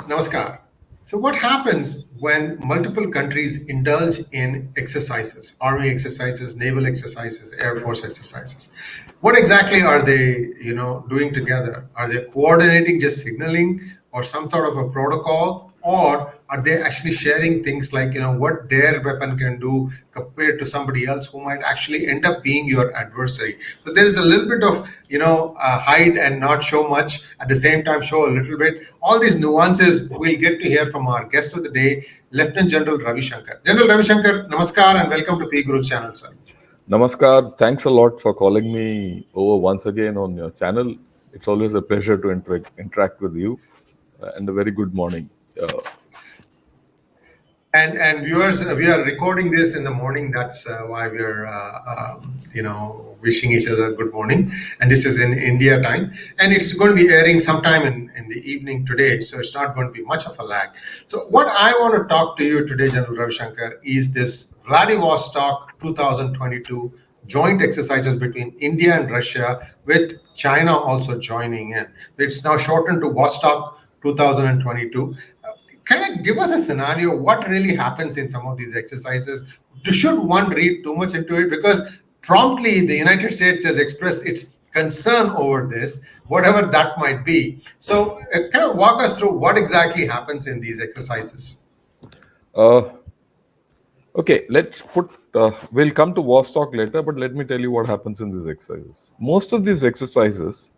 Namaskar. So, what happens when multiple countries indulge in exercises, army exercises, naval exercises, air force exercises? What exactly are they, doing together? Are they coordinating, just signaling, or some sort of a protocol, or are they actually sharing things like, what their weapon can do compared to somebody else who might actually end up being your adversary? So there is a little bit of, hide and not show much, at the same time show a little bit. All these nuances we'll get to hear from our guest of the day, Lieutenant General Ravi Shankar. General Ravi Shankar, namaskar and welcome to PGurus channel, sir. Namaskar. Thanks a lot for calling me over once again on your channel. It's always a pleasure to interact with you. And a very good morning. Uh, And viewers, we are recording this in the morning. That's why we're wishing each other good morning. And this is in India time, and it's going to be airing sometime in the evening today. So it's not going to be much of a lag. So what I want to talk to you today, General Ravi Shankar, is this Vladivostok 2022 joint exercises between India and Russia, with China also joining in. It's now shortened to Vostok 2022. Kind of give us a scenario what really happens in some of these exercises. Should one read too much into it? Because promptly the United States has expressed its concern over this, whatever that might be. So kind of walk us through what exactly happens in these exercises. uh, okay, we'll come to Vostok later, but let me tell you what happens in these exercises. Most of these exercises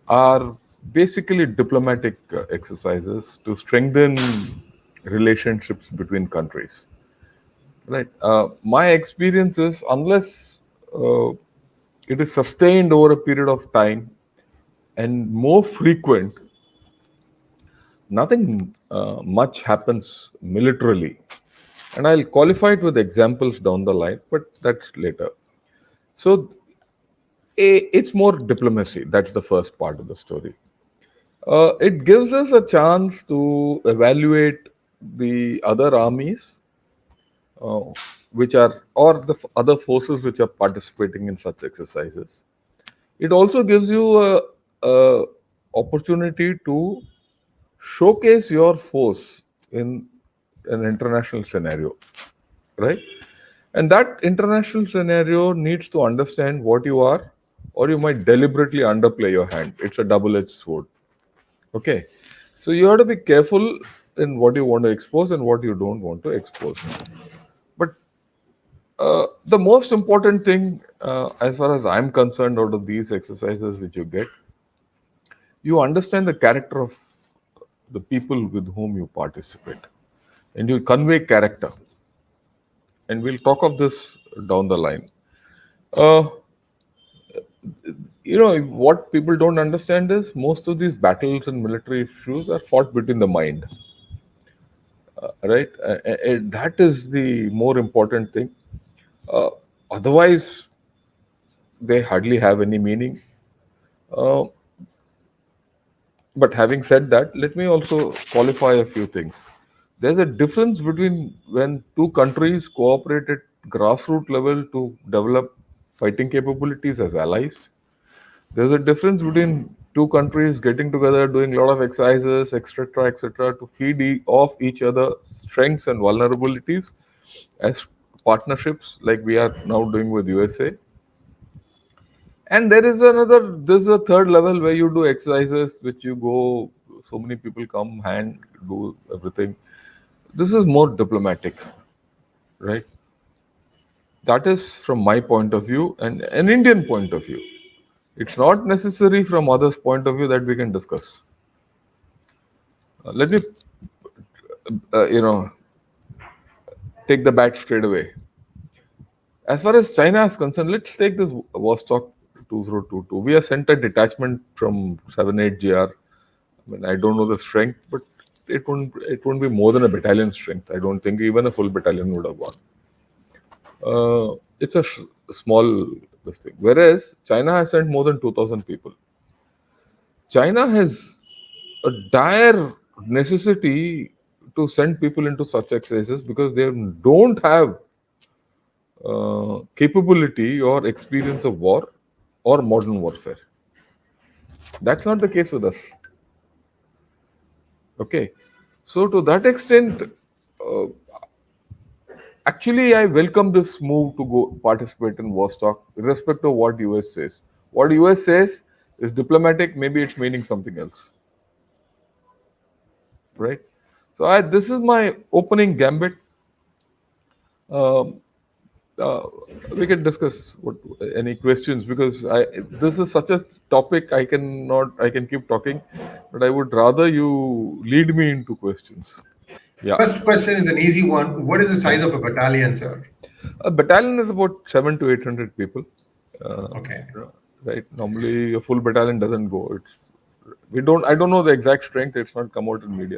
are basically diplomatic exercises to strengthen relationships between countries. Right. My experience is unless uh, it is sustained over a period of time and more frequent, nothing much happens militarily. And I'll qualify it with examples down the line, but that's later. So it's more diplomacy. That's the first part of the story. It gives us a chance to evaluate the other armies, uh, which are or the other forces which are participating in such exercises. It also gives you a opportunity to showcase your force in an international scenario, right? And that international scenario needs to understand what you are, or you might deliberately underplay your hand. It's a double-edged sword. Okay, so you have to be careful in what you want to expose and what you don't want to expose. But the most important thing, as far as I'm concerned, out of these exercises which you get, you understand the character of the people with whom you participate, and you convey character. And we'll talk of this down the line. Uh, what people don't understand is most of these battles and military issues are fought between the mind, right? That is the more important thing. Uh, Otherwise, they hardly have any meaning. Uh, But having said that, let me also qualify a few things. There's a difference between when two countries cooperate at grassroots level to develop fighting capabilities as allies. There's a difference between two countries getting together, doing a lot of exercises, etc., to feed off each other strengths and vulnerabilities as partnerships, like we are now doing with USA. And there's a third level where you do exercises, which you go, so many people come, hand, do everything. This is more diplomatic, right? That is from my point of view and an Indian point of view. It's not necessary from others' point of view that we can discuss. Let me, uh, you know, take the bat straight away. As far as China is concerned, let's take this Vostok 2022. We have sent a detachment from 78GR. I mean, I don't know the strength, but it won't be more than a battalion strength. I don't think even a full battalion would have gone. It's a small this thing. Whereas China has sent more than 2,000 people. China has a dire necessity to send people into such exercises because they don't have capability or experience of war or modern warfare. That's not the case with us. Okay, so to that extent, uh, actually, I welcome this move to go participate in Vostok, irrespective of what US says. What US says is diplomatic. Maybe it's meaning something else, right? So this is my opening gambit. Um, uh, we can discuss any questions, because this is such a topic I can keep talking, but I would rather you lead me into questions. Yeah. First question is an easy one. What is the size of a battalion, sir? A battalion is about 700 to 800 people. Uh, Okay. right. Normally, a full battalion doesn't go. We don't. I don't know the exact strength. It's not come out in media,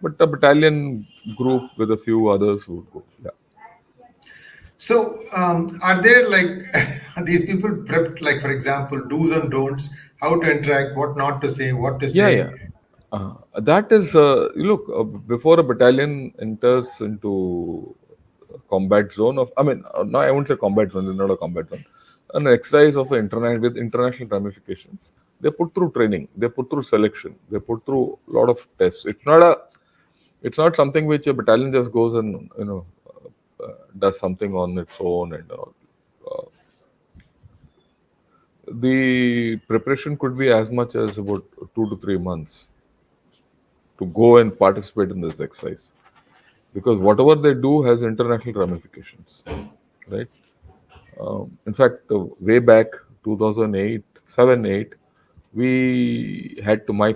but a battalion group with a few others would go. Yeah. So, are there like these people prepped, like, for example, do's and don'ts, how to interact, what not to say, what to Yeah. say? Yeah. That is, look, before a battalion enters into a combat zone of, I mean, no, I won't say combat zone, it's not a combat zone, an exercise of with international ramifications. They put through training, they put through selection, they put through a lot of tests. It's not something which a battalion just goes and, does something on its own and all. The preparation could be as much as about 2 to 3 months to go and participate in this exercise, because whatever they do has international ramifications, right? In fact, way back 2008, 7, 8, we had to, my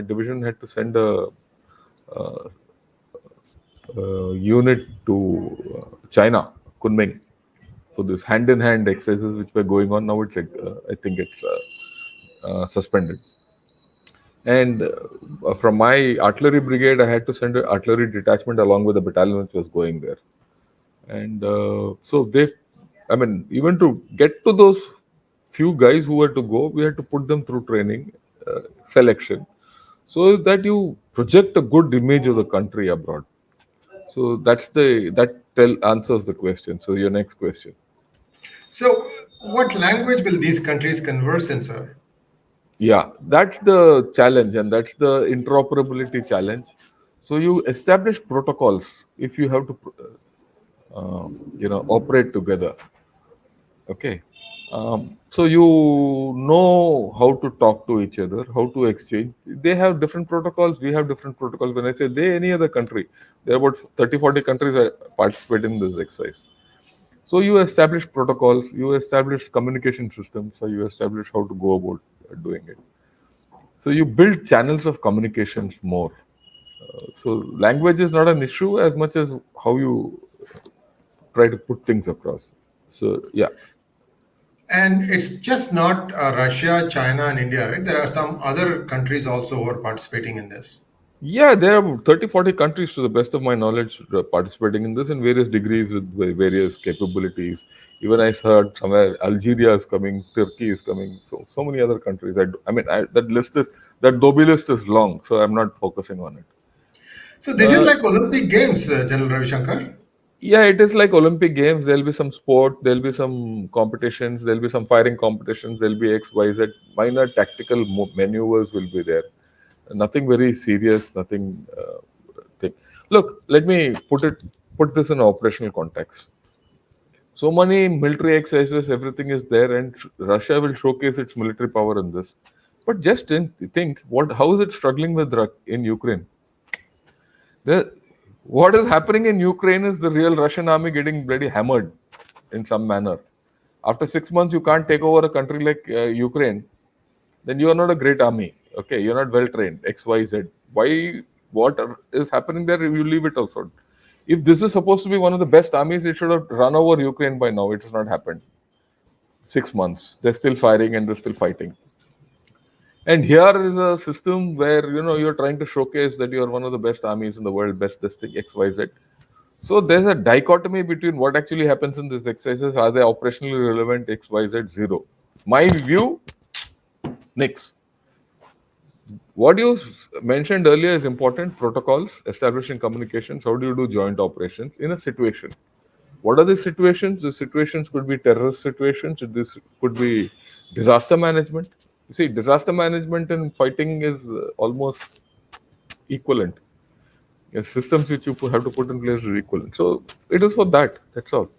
division had to send a unit to China, Kunming, for this hand-in-hand exercises which were going on. Now it's like, I think it's suspended. And from my artillery brigade, I had to send an artillery detachment along with the battalion which was going there. And so I mean, even to get to those few guys who were to go, we had to put them through training, selection, so that you project a good image of the country abroad. So answers the question. So your next question. So, what language will these countries converse in, sir? Yeah, that's the challenge, and that's the interoperability challenge. So you establish protocols if you have to, operate together. Okay. So you know how to talk to each other, how to exchange. They have different protocols. We have different protocols. When I say they, any other country, there are about 30, 40 countries that participate in this exercise. So you establish protocols, you establish communication systems, so you establish how to go about doing it. So you build channels of communications more. So language is not an issue as much as how you try to put things across. So yeah. And it's just not Russia, China, and India, right? There are some other countries also who are participating in this. Yeah, there are 30, 40 countries, to the best of my knowledge, participating in this in various degrees with various capabilities. Even I heard somewhere Algeria is coming, Turkey is coming, so many other countries. That Dobby list is long, so I'm not focusing on it. So, this is like Olympic Games, General Ravi Shankar. Yeah, it is like Olympic Games. There'll be some sport, there'll be some competitions, there'll be some firing competitions, there'll be X, Y, Z. Minor tactical maneuvers will be there. Nothing very serious, nothing. Thing. Look, let me put this in operational context. So many military exercises, everything is there, and Russia will showcase its military power in this. But just think, how is it struggling with in Ukraine? The, what is happening in Ukraine is the real Russian army getting bloody hammered in some manner. After 6 months, you can't take over a country like Ukraine, then you are not a great army. Okay, you're not well trained. X, Y, Z. Why? What is happening there? You leave it also. If this is supposed to be one of the best armies, it should have run over Ukraine by now. It has not happened. 6 months. They're still firing and they're still fighting. And here is a system where you're trying to showcase that you are one of the best armies in the world, best this thing, X, Y, Z. So there's a dichotomy between what actually happens in these exercises. Are they operationally relevant? X, Y, Z, zero. My view, nix. What you mentioned earlier is important. Protocols, establishing communications. How do you do joint operations in a situation? What are the situations? The situations could be terrorist situations. This could be disaster management. You see, disaster management and fighting is almost equivalent. Yes, systems which you have to put in place are equivalent. So it is for that. That's all.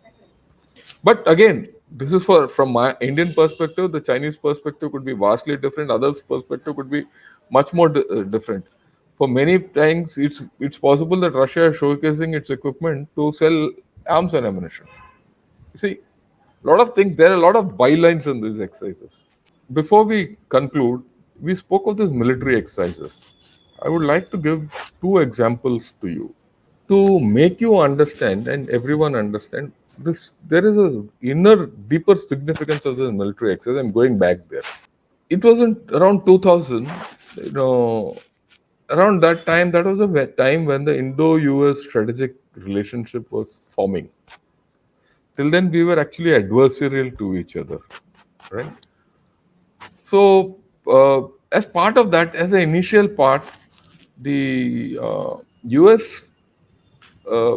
But again, this is for from my Indian perspective. The Chinese perspective could be vastly different. Others' perspective could be much more different. For many times, it's possible that Russia is showcasing its equipment to sell arms and ammunition. You see, a lot of things. There are a lot of bylines in these exercises. Before we conclude, we spoke of these military exercises. I would like to give two examples to you to make you understand and everyone understand this. There is a inner, deeper significance of this military exercise. I'm going back there. It wasn't around 2000, you know, around that time. That was a time when the Indo-US strategic relationship was forming. Till then, we were actually adversarial to each other, right? So, as part of that, as an initial part, the US uh,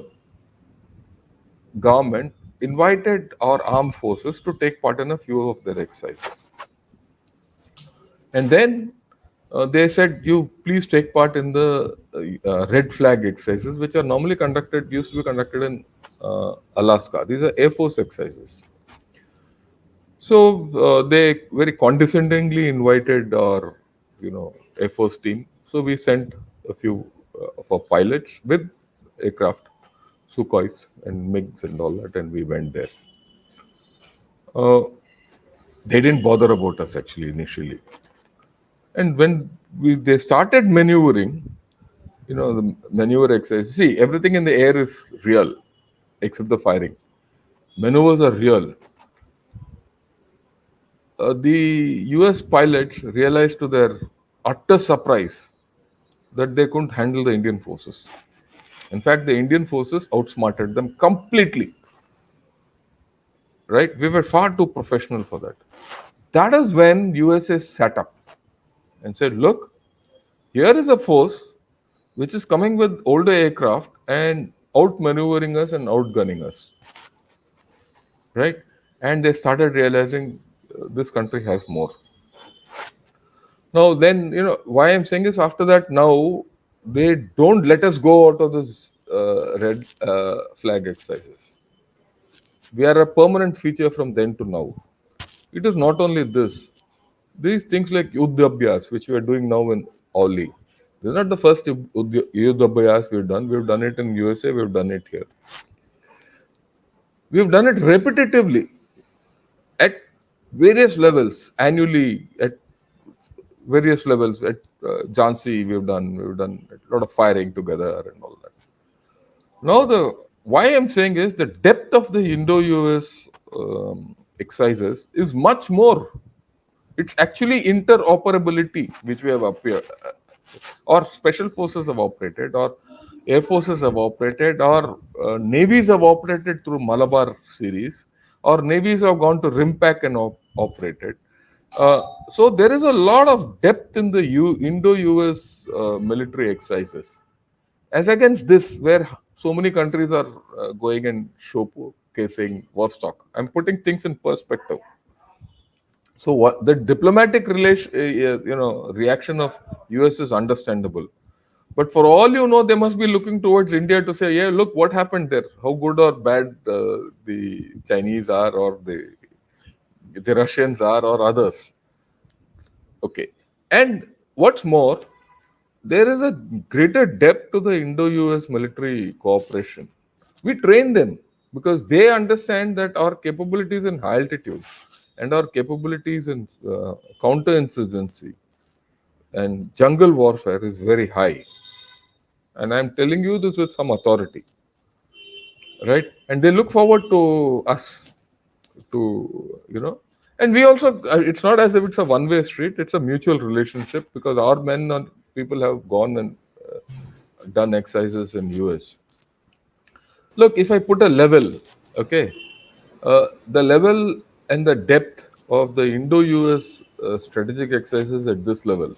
government invited our armed forces to take part in a few of their exercises. And then they said, you please take part in the red flag exercises, which are normally conducted, used to be conducted in Alaska. These are Air Force exercises. So they very condescendingly invited our, Air Force team. So we sent a few of our pilots with aircraft, Sukhois and MiGs and all that, and we went there. Uh, they didn't bother about us actually initially, and when they started maneuvering, the maneuver exercise. See, everything in the air is real, except the firing. Maneuvers are real. The US pilots realized to their utter surprise that they couldn't handle the Indian forces. In fact, the Indian forces outsmarted them completely. Right? We were far too professional for that. That is when USA sat up and said, look, here is a force which is coming with older aircraft and outmaneuvering us and outgunning us. Right? And they started realizing this country has more. Now, then, why I'm saying is after that, now they don't let us go out of this red flag exercises. We are a permanent feature from then to now. It is not only this. These things like Yudhabhyas, which we are doing now in Oli, this is not the first Yudhabhyas we've done. We've done it in USA, we've done it here. We've done it repetitively at various levels, annually, at various levels. At 𝙤𝙤𝙤𝙤, we've done a lot of firing together and all that. Now, the why I'm saying is the depth of the Indo-US exercises is much more. It's actually interoperability which we have appeared, or special forces have operated, or air forces have operated, or navies have operated through Malabar series, or navies have gone to RIMPAC and operated. So there is a lot of depth in the Indo-US military exercises, as against this, where so many countries are going and showcasing Vostok. I'm putting things in perspective. So what the diplomatic reaction of US is understandable, but for all they must be looking towards India to say, yeah, look what happened there, how good or bad the Chinese are, or the Russians are, or others. Okay, and what's more, there is a greater depth to the Indo-US military cooperation. We train them because they understand that our capabilities in high altitude and our capabilities in counterinsurgency and jungle warfare is very high. And I'm telling you this with some authority, right? And they look forward to us to, and we also, it's not as if it's a one-way street, it's a mutual relationship, because our men and people have gone and done exercises in US. Look, if I put a level, okay, the level and the depth of the Indo-US strategic exercises at this level,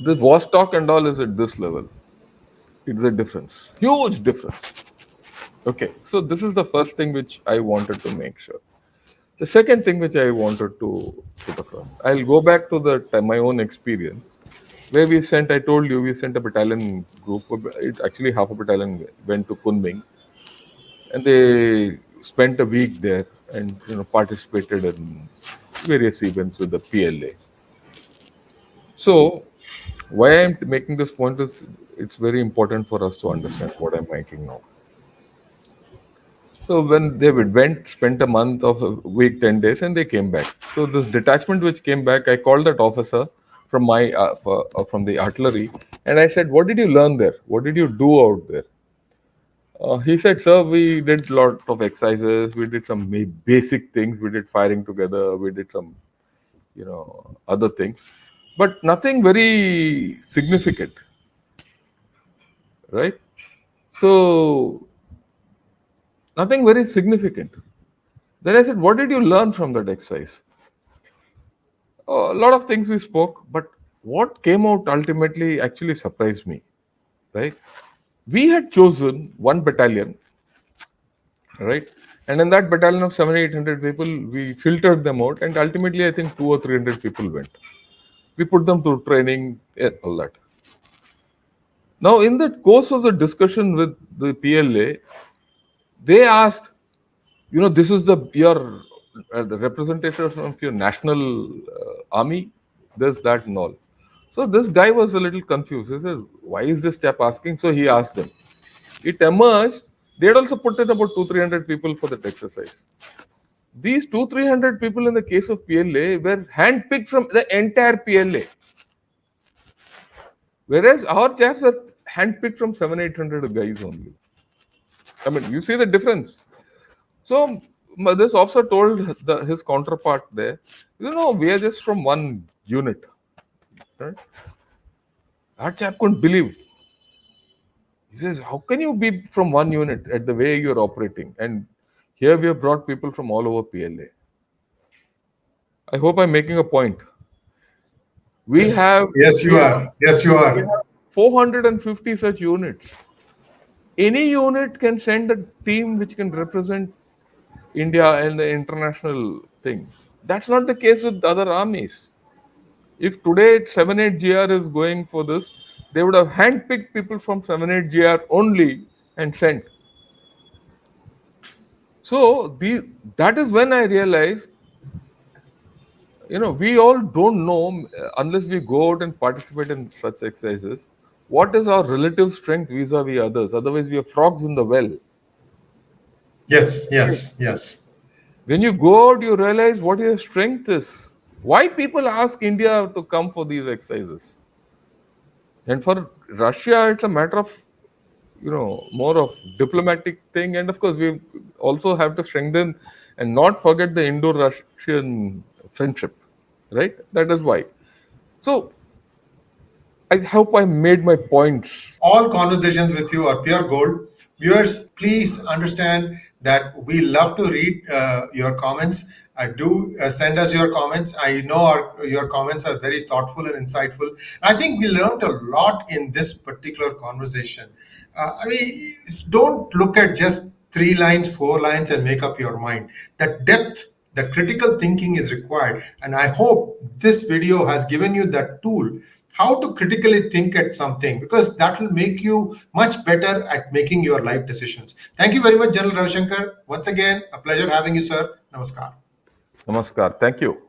the Vostok and all is at this level. It's a difference, huge difference. Okay, so this is the first thing which I wanted to make sure. The second thing which I wanted to put across, I'll go back to my own experience. where we sent, I told you, we sent a battalion group. It actually half a battalion went to Kunming, and they spent a week there and participated in various events with the PLA. So why I'm making this point is it's very important for us to understand what I'm making now. So when they went, spent a month of a week, 10 days, and they came back. So this detachment which came back, I called that officer from from the artillery, and I said, "What did you learn there? What did you do out there?" He said, "Sir, we did lot of exercises. We did some basic things. We did firing together. We did some, other things, but nothing very significant, right? So nothing very significant." Then I said, "What did you learn from that exercise?" A lot of things we spoke, but what came out ultimately actually surprised me, right? We had chosen one battalion, right? And in that battalion of 700-800 people, we filtered them out, and ultimately, I think 200 or 300 people went. We put them through training, all that. Now, in the course of the discussion with the PLA, they asked, this is your the representation of your national army, this, that, and all. So this guy was a little confused. He said, "Why is this chap asking?" So he asked them. It emerged they had also put in about 200-300 people for that exercise. These 200-300 people in the case of PLA were handpicked from the entire PLA, whereas our chaps were handpicked from 700-800 guys only. I mean, you see the difference. So this officer told his counterpart there, we are just from one unit. Right? That chap couldn't believe. He says, "How can you be from one unit at the way you're operating? And here we have brought people from all over PLA." I hope I'm making a point. We have Yes, you are. Yes, you we are. have 450 such units. Any unit can send a team which can represent India in the international thing. That's not the case with other armies. If today 78GR is going for this, they would have handpicked people from 78GR only and sent. So that is when I realized, we all don't know unless we go out and participate in such exercises. What is our relative strength vis-a-vis others? Otherwise, we are frogs in the well. Yes, yes, yes. When you go out, you realize what your strength is. Why people ask India to come for these exercises? And for Russia, it's a matter of, more of diplomatic thing. And of course, we also have to strengthen and not forget the Indo-Russian friendship, right? That is why. So I hope I made my points. All conversations with you are pure gold. Viewers, please understand that we love to read your comments. Do send us your comments. I know your comments are very thoughtful and insightful. I think we learned a lot in this particular conversation. Don't look at just 3 lines, 4 lines, and make up your mind. That depth, that critical thinking is required. And I hope this video has given you that tool how to critically think at something, because that will make you much better at making your life decisions. Thank you very much, General Ravi Shankar. Once again, a pleasure having you, sir. Namaskar. Namaskar. Thank you.